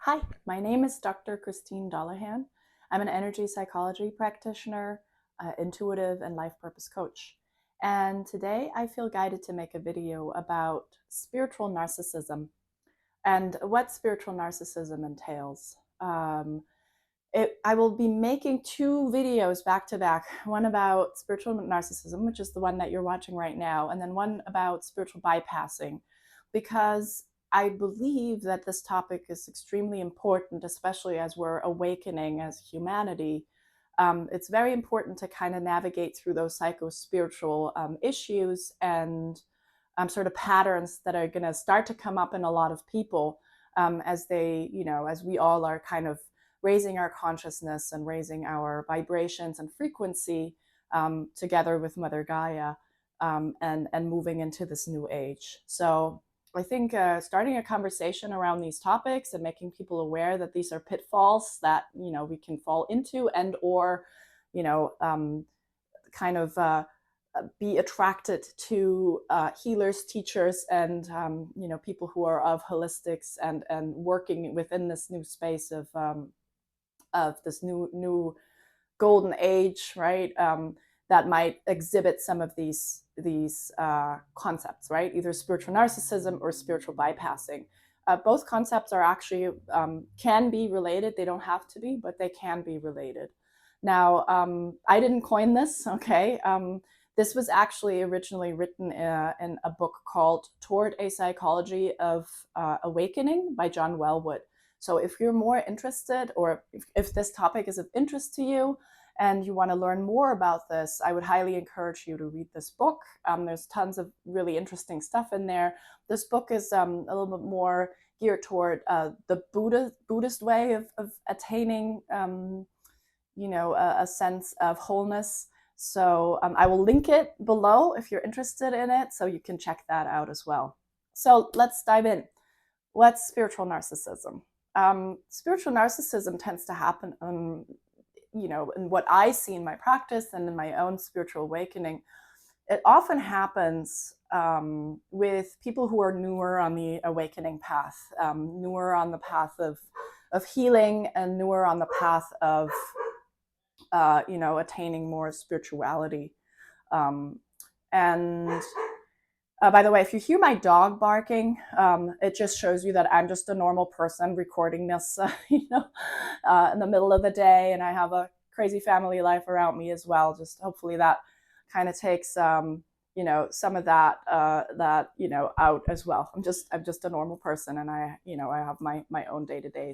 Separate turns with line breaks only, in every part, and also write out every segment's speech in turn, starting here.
Hi, my name is Dr. Christine Dollahan. I'm an energy psychology practitioner, intuitive, and life purpose coach. And today I feel guided to make a video about spiritual narcissism and what spiritual narcissism entails. I will be making two videos back to back, one about spiritual narcissism, which is the one that you're watching right now, and then one about spiritual bypassing, because I believe that this topic is extremely important, especially as we're awakening as humanity. It's very important to kind of navigate through those psycho-spiritual issues and sort of patterns that are going to start to come up in a lot of people as as we all are kind of raising our consciousness and raising our vibrations and frequency together with Mother Gaia and moving into this new age. So I think starting a conversation around these topics and making people aware that these are pitfalls that we can fall into and or you know kind of be attracted to healers, teachers, and people who are of holistics and working within this new space of this new golden age, right? That might exhibit some of these concepts, right? Either spiritual narcissism or spiritual bypassing. Both concepts are actually can be related. They don't have to be, but they can be related. Now, I didn't coin this, okay? This was actually originally written in a book called Toward a Psychology of Awakening by John Wellwood. So if you're more interested, or if this topic is of interest to you and you want to learn more about this, I would highly encourage you to read this book. There's tons of really interesting stuff in there. This book is a little bit more geared toward the Buddhist way of attaining, a sense of wholeness. So I will link it below if you're interested in it, so you can check that out as well. So let's dive in. What's spiritual narcissism? Spiritual narcissism tends to happen, in what I see in my practice and in my own spiritual awakening. It often happens with people who are newer on the awakening path, newer on the path of healing, and newer on the path of, attaining more spirituality. And by the way, if you hear my dog barking, it just shows you that I'm just a normal person recording this, in the middle of the day, and I have a crazy family life around me as well. Just hopefully that kind of takes, some of that, out as well. I'm just a normal person, and I have my own day-to-day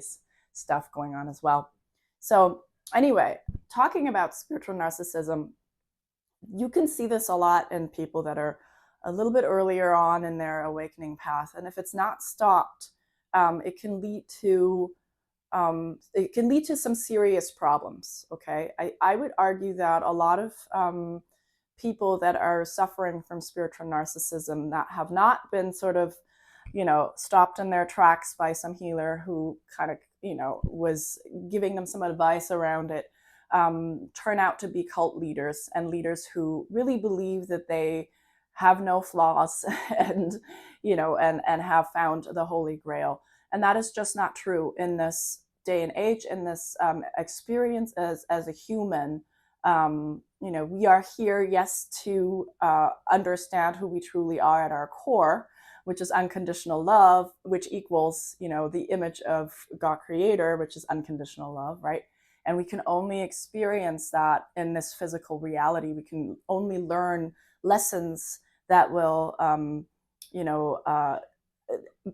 stuff going on as well. So anyway, talking about spiritual narcissism, you can see this a lot in people that are a little bit earlier on in their awakening path, and if it's not stopped, it can lead to some serious problems. Okay, I would argue that a lot of people that are suffering from spiritual narcissism that have not been sort of stopped in their tracks by some healer who kind of was giving them some advice around it, turn out to be cult leaders and leaders who really believe that they have no flaws and and have found the Holy Grail. And that is just not true in this day and age, in this experience as a human. We are here, yes, to understand who we truly are at our core, which is unconditional love, which equals the image of God Creator, which is unconditional love, right? And we can only experience that in this physical reality. We can only learn lessons that will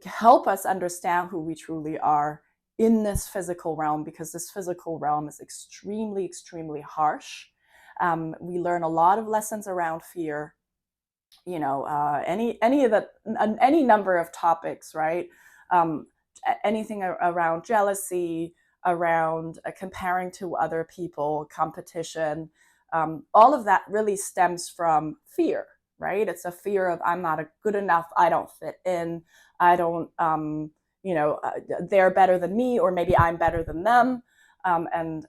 help us understand who we truly are in this physical realm, because this physical realm is extremely, extremely harsh. We learn a lot of lessons around fear, any number of topics, right? Anything around jealousy, around comparing to other people, competition, all of that really stems from fear, right? It's a fear of I'm not good enough, I don't fit in, I don't, they're better than me, or maybe I'm better than them, and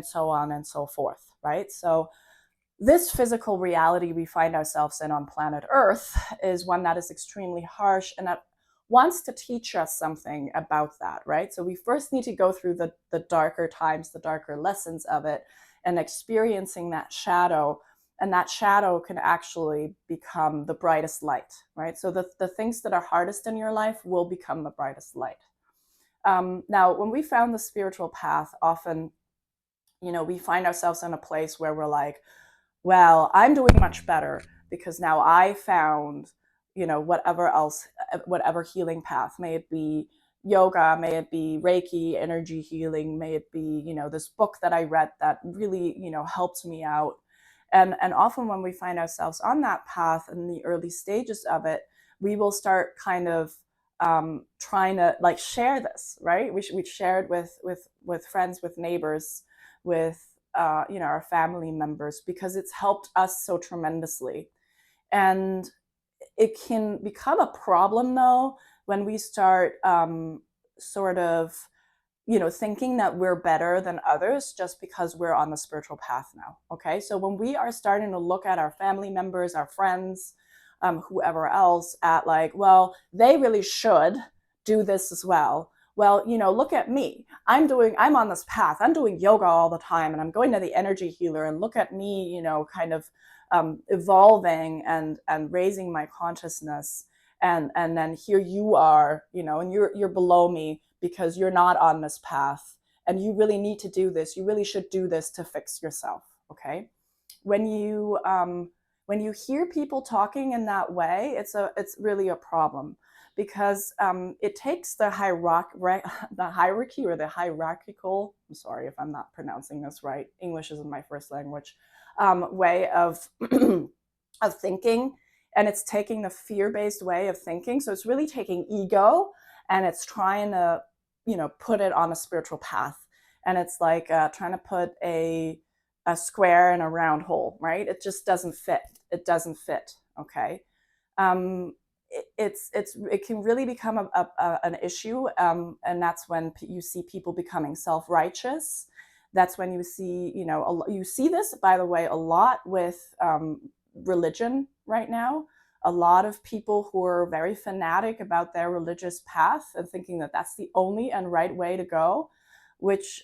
so on and so forth, right? So this physical reality we find ourselves in on planet Earth is one that is extremely harsh, and that wants to teach us something about that, right? So we first need to go through the darker times, the darker lessons of it, and experiencing that shadow. And that shadow can actually become the brightest light, right? So the things that are hardest in your life will become the brightest light. Now, when we found the spiritual path, often, we find ourselves in a place where we're like, well, I'm doing much better because now I found, whatever else, whatever healing path, may it be yoga, may it be Reiki, energy healing, may it be, this book that I read that really, helped me out. And often when we find ourselves on that path in the early stages of it, we will start kind of trying to like share this, right? We share it with friends, with neighbors, with our family members, because it's helped us so tremendously. And it can become a problem though when we start sort of thinking that we're better than others just because we're on the spiritual path now. Okay, so when we are starting to look at our family members, our friends, whoever else, at like, well, they really should do this as well. Well, look at me. I'm on this path. I'm doing yoga all the time, and I'm going to the energy healer, and look at me, kind of evolving and raising my consciousness. And then here you are, and you're below me because you're not on this path, and you really need to do this. You really should do this to fix yourself. Okay, when you hear people talking in that way, it's really a problem, because it takes the hierarchy or the hierarchical. I'm sorry if I'm not pronouncing this right. English isn't my first language. Way of of thinking, and it's taking the fear-based way of thinking. So it's really taking ego and it's trying to put it on a spiritual path. And it's like trying to put a square in a round hole, right? It just doesn't fit. It doesn't fit. Okay. It can really become an issue, and that's when you see people becoming self-righteous. That's when you see, you see this, by the way, a lot with religion right now. A lot of people who are very fanatic about their religious path and thinking that that's the only and right way to go, which,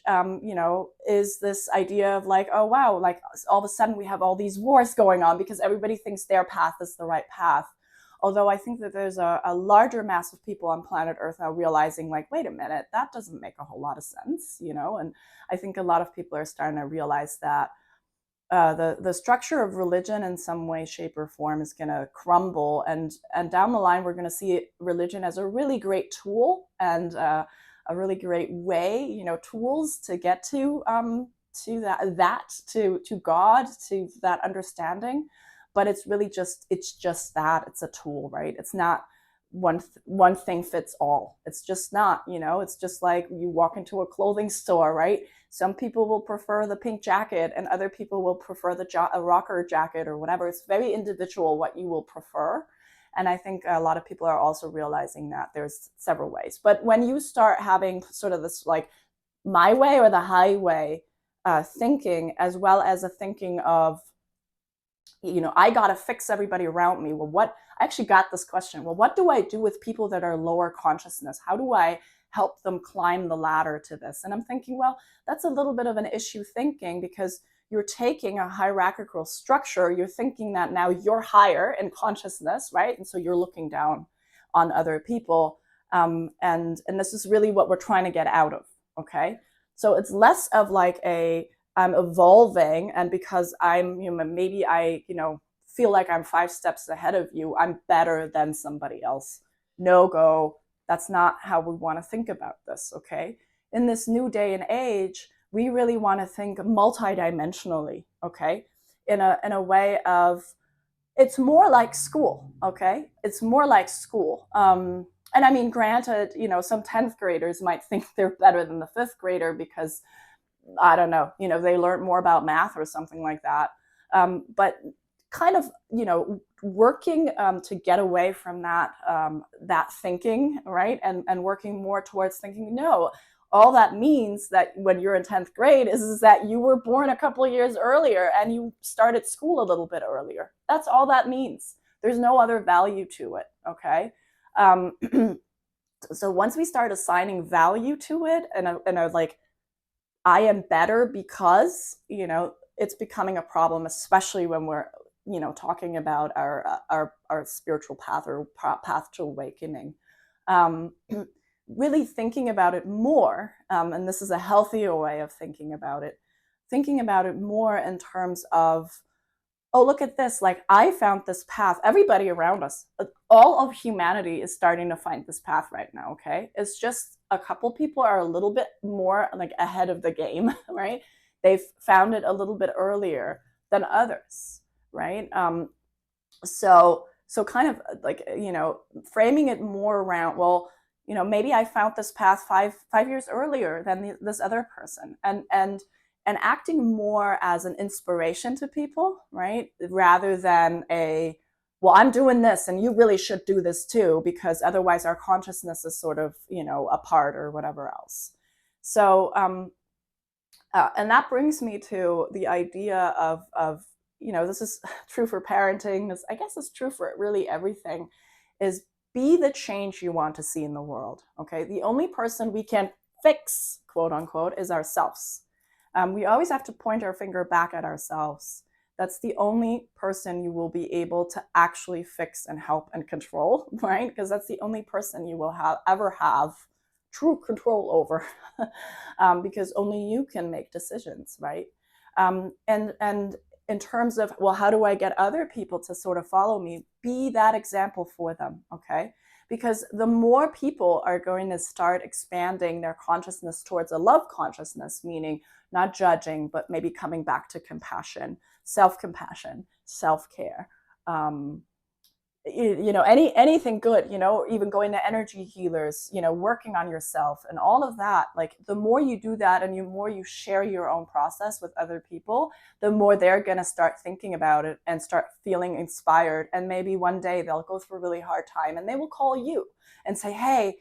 is this idea of like, oh, wow, like all of a sudden we have all these wars going on because everybody thinks their path is the right path. Although I think that there's a larger mass of people on planet Earth now realizing, like, wait a minute, that doesn't make a whole lot of sense, and I think a lot of people are starting to realize that the structure of religion in some way, shape, or form is going to crumble, and down the line we're going to see religion as a really great tool and a really great way, tools to get to God, to that understanding. But it's really just that, it's a tool, right? It's not one thing fits all. It's just not, it's just like you walk into a clothing store, right? Some people will prefer the pink jacket and other people will prefer a rocker jacket or whatever. It's very individual what you will prefer. And I think a lot of people are also realizing that there's several ways. But when you start having sort of this like my way or the highway thinking, as well as a thinking of, I got to fix everybody around me. Well, I actually got this question. Well, what do I do with people that are lower consciousness? How do I help them climb the ladder to this? And I'm thinking, well, that's a little bit of an issue thinking, because you're taking a hierarchical structure. You're thinking that now you're higher in consciousness, right? And so you're looking down on other people. And this is really what we're trying to get out of. Okay. So it's less of like I'm evolving, and because I'm human, maybe I, feel like I'm 5 steps ahead of you, I'm better than somebody else. No go. That's not how we want to think about this, okay? In this new day and age, we really want to think multidimensionally, okay? In a way of, it's more like school, okay? It's more like school. And I mean, granted, some 10th graders might think they're better than the 5th grader because I don't know, they learned more about math or something like that. But kind of, working to get away from that thinking, right? And working more towards thinking, no, all that means that when you're in 10th grade is that you were born a couple of years earlier and you started school a little bit earlier. That's all that means. There's no other value to it, okay? So once we start assigning value to it and are like, I am better because, it's becoming a problem, especially when we're, talking about our spiritual path or path to awakening. Um, really thinking about it more, and this is a healthier way of thinking about it more in terms of, oh, look at this, like I found this path. Everybody around us, all of humanity is starting to find this path right now, okay? It's just a couple people are a little bit more like ahead of the game, right? They've found it a little bit earlier than others, right? So kind of like, framing it more around, well, maybe I found this path five years earlier than this other person, and acting more as an inspiration to people, right? Rather than well, I'm doing this and you really should do this too, because otherwise our consciousness is sort of, apart or whatever else. So, and that brings me to the idea of this is true for parenting. This, I guess, is true for really everything, is be the change you want to see in the world, okay? The only person we can fix, quote unquote, is ourselves. We always have to point our finger back at ourselves. That's the only person you will be able to actually fix and help and control, right? Because that's the only person you will ever have true control over, because only you can make decisions, right? And in terms of, well, how do I get other people to sort of follow me? Be that example for them, okay? Because the more people are going to start expanding their consciousness towards a love consciousness, meaning not judging, but maybe coming back to compassion, self-compassion, self-care, anything good, even going to energy healers, working on yourself and all of that. Like, the more you do that and the more you share your own process with other people, the more they're going to start thinking about it and start feeling inspired. And maybe one day they'll go through a really hard time and they will call you and say, hey,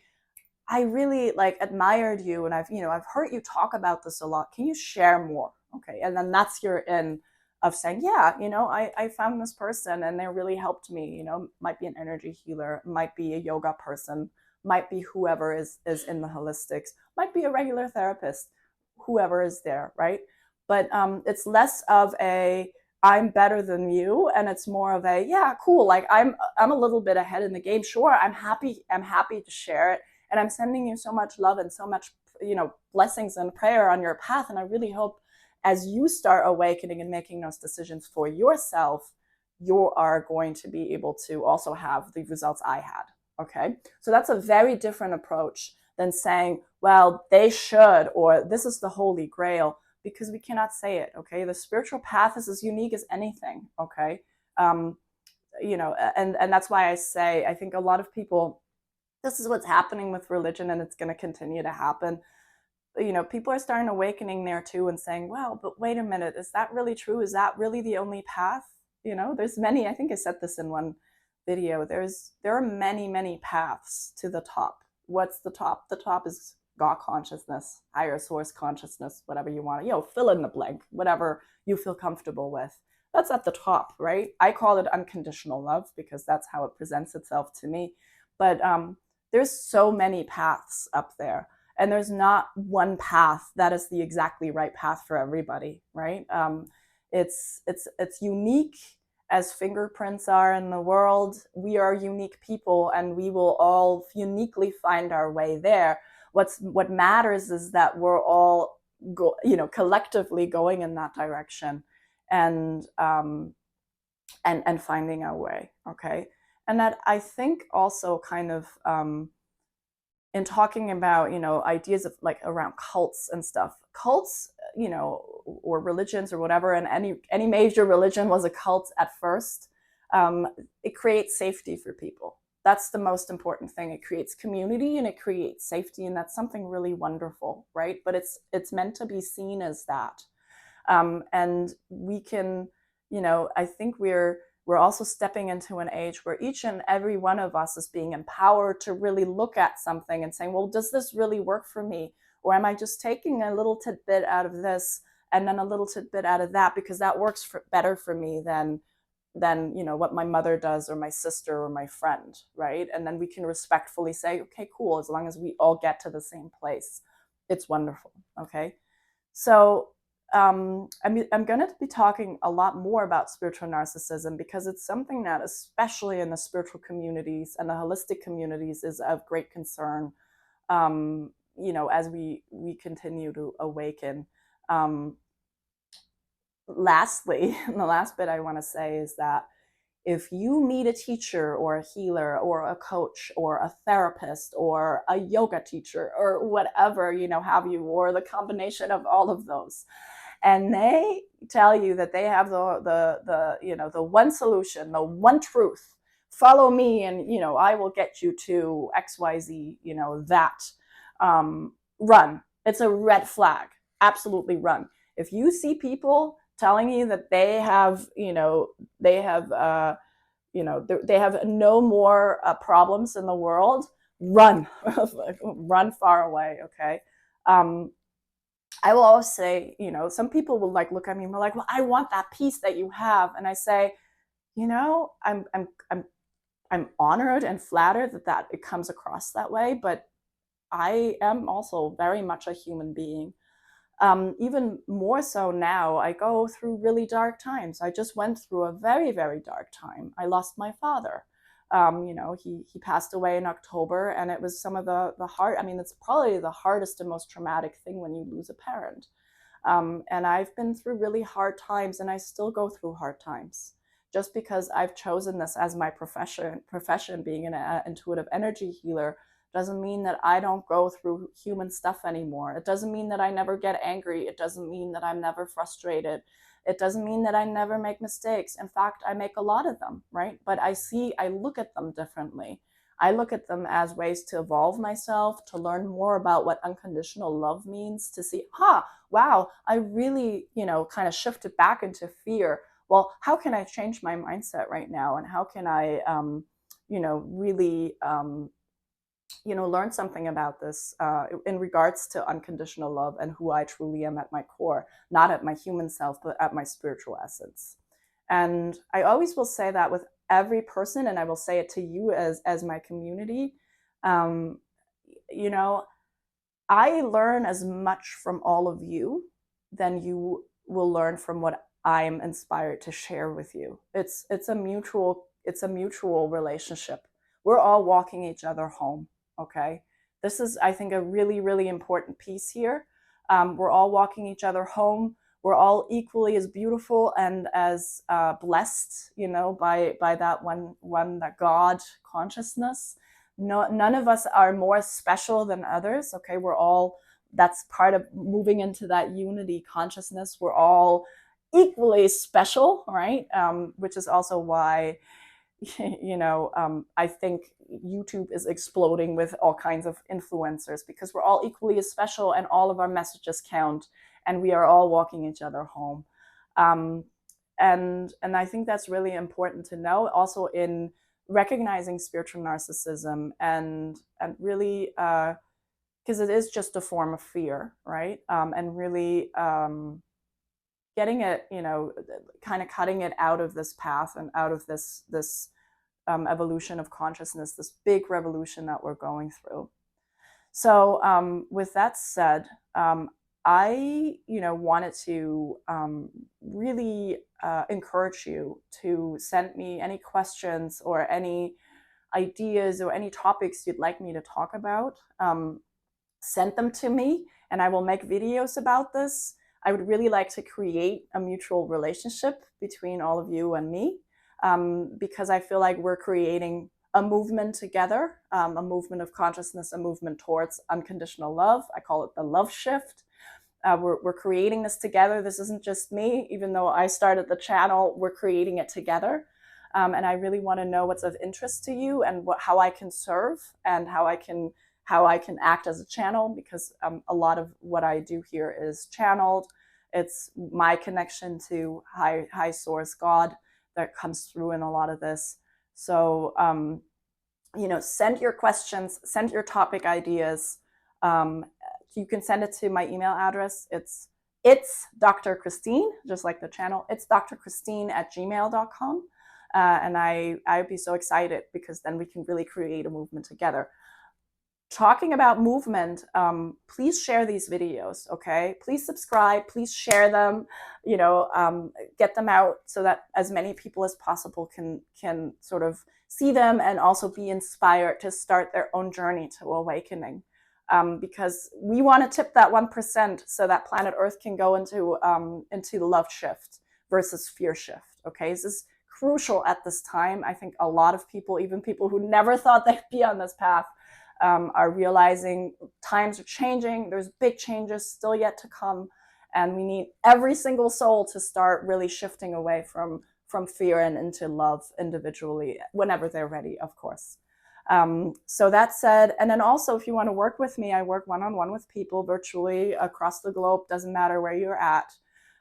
I really admired you, and I've heard you talk about this a lot. Can you share more? Okay. And then that's your in of saying, yeah, I found this person and they really helped me. Might be an energy healer, might be a yoga person, might be whoever is in the holistics, might be a regular therapist, whoever is there, right? But it's less of a I'm better than you, and it's more of a, yeah, cool, like I'm a little bit ahead in the game. Sure, I'm happy to share it, and I'm sending you so much love and so much, blessings and prayer on your path. And I really hope as you start awakening and making those decisions for yourself, you are going to be able to also have the results I had. Okay. So that's a very different approach than saying, well, they should, or this is the holy grail, because we cannot say it. Okay. The spiritual path is as unique as anything. Okay. And that's why I say, I think a lot of people, this is what's happening with religion, and it's going to continue to happen. People are starting awakening there too and saying, well, but wait a minute, is that really true? Is that really the only path? There's many, I think I said this in one video, there are many, many paths to the top. What's the top? The top is God consciousness, higher source consciousness, whatever you want to, fill in the blank, whatever you feel comfortable with. That's at the top, right? I call it unconditional love because that's how it presents itself to me. But there's so many paths up there, and there's not one path that is the exactly right path for everybody, right? It's unique as fingerprints are in the world. We are unique people, and we will all uniquely find our way there. What matters is that we're all collectively going in that direction, and finding our way. Okay. And that, I think, also kind of in talking about ideas of around cults and stuff. Cults, or religions or whatever, and any major religion was a cult at first. It creates safety for people. That's the most important thing. It creates community and it creates safety, and that's something really wonderful, right? But it's meant to be seen as that. And we can, I think we're also stepping into an age where each and every one of us is being empowered to really look at something and saying, well, does this really work for me? Or am I just taking a little tidbit out of this and then a little tidbit out of that because that works better for me than than what my mother does or my sister or my friend, right? And then we can respectfully say, okay, cool, as long as we all get to the same place, it's wonderful. Okay, so I'm going to be talking a lot more about spiritual narcissism because it's something that, especially in the spiritual communities and the holistic communities, is of great concern. As we continue to awaken. Lastly, the last bit I want to say is that if you meet a teacher or a healer or a coach or a therapist or a yoga teacher or whatever, have you, or the combination of all of those, and they tell you that they have the one solution, the one truth, follow me and I will get you to XYZ, that, run. It's a red flag. Absolutely run. If you see people telling you that they have they have no more problems in the world, run. Run far away. Okay. I will always say, some people will look at me and be like, well, I want that peace that you have. And I say, I'm honored and flattered that it comes across that way, but I am also very much a human being. Even more so now, I go through really dark times. I just went through a very, very dark time. I lost my father. He passed away in October, and it was some of the hard. I mean, it's probably the hardest and most traumatic thing when you lose a parent. And I've been through really hard times, and I still go through hard times. Just because I've chosen this as my profession, being an intuitive energy healer, doesn't mean that I don't go through human stuff anymore. It doesn't mean that I never get angry. It doesn't mean that I'm never frustrated. It doesn't mean that I never make mistakes. In fact, I make a lot of them, right? But I look at them differently. I look at them as ways to evolve myself, to learn more about what unconditional love means, to see, wow, I really, kind of shifted back into fear. Well, how can I change my mindset right now? And how can I, really, learn something about this in regards to unconditional love and who I truly am at my core, not at my human self, but at my spiritual essence. And I always will say that with every person, and I will say it to you as my community. Um, you know, I learn as much from all of you than you will learn from what I'm inspired to share with you. It's a mutual relationship. We're all walking each other home. Okay, this is, I think, a really, really important piece here. We're all walking each other home. We're all equally as beautiful and as blessed, by that one that God consciousness. No, none of us are more special than others. Okay, we're all, that's part of moving into that unity consciousness. We're all equally special, right? Which is also why I think YouTube is exploding with all kinds of influencers, because we're all equally as special and all of our messages count, and we are all walking each other home. And I think that's really important to know also in recognizing spiritual narcissism, and really because it is just a form of fear, right? And really getting it, kind of cutting it out of this path and out of this evolution of consciousness, this big revolution that we're going through. So with that said, I wanted to really encourage you to send me any questions or any ideas or any topics you'd like me to talk about. Send them to me, and I will make videos about this. I would really like to create a mutual relationship between all of you and me, because I feel like we're creating a movement together, a movement of consciousness, a movement towards unconditional love. I call it the love shift. We're creating this together. This isn't just me. Even though I started the channel, we're creating it together. And I really want to know what's of interest to you, and how I can serve, and how I can act as a channel, because a lot of what I do here is channeled. It's my connection to high source God that comes through in a lot of this. So, send your questions, send your topic ideas. You can send it to my email address. It's Dr. Christine, just like the channel. It's drchristine@gmail.com. And I'd be so excited because then we can really create a movement together. Talking about movement, please share these videos, okay? Please subscribe, please share them, get them out so that as many people as possible can sort of see them and also be inspired to start their own journey to awakening. Because we want to tip that 1% so that planet Earth can go into the love shift versus fear shift, okay? This is crucial at this time. I think a lot of people, even people who never thought they'd be on this path, are realizing times are changing. There's big changes still yet to come, and we need every single soul to start really shifting away from fear and into love individually whenever they're ready, of course. So that said, and then also if you want to work with me, I work one-on-one with people virtually across the globe, doesn't matter where you're at.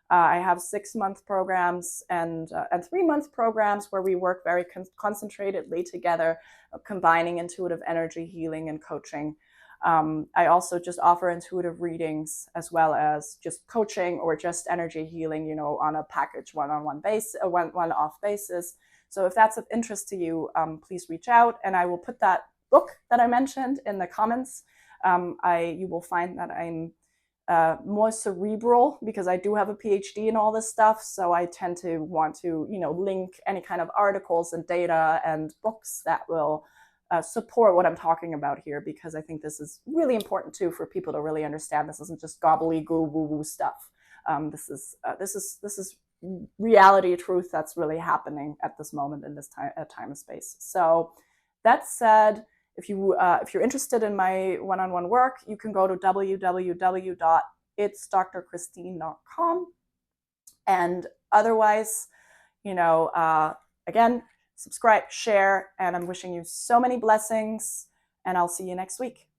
I have 6-month programs and 3-month programs where we work very concentratedly together, combining intuitive energy healing and coaching. I also just offer intuitive readings as well as just coaching or just energy healing, on a package one-on-one basis, one-off basis. So if that's of interest to you, please reach out, and I will put that book that I mentioned in the comments. You will find that I'm more cerebral because I do have a PhD in all this stuff. So I tend to want to, link any kind of articles and data and books that will support what I'm talking about here, because I think this is really important too for people to really understand. This isn't just gobbledygook woo-woo stuff. This is reality, truth that's really happening at this moment in this time and space. So that said, if you're interested in my one-on-one work, you can go to www.itsdrchristine.com. And otherwise, again, subscribe, share, and I'm wishing you so many blessings, and I'll see you next week.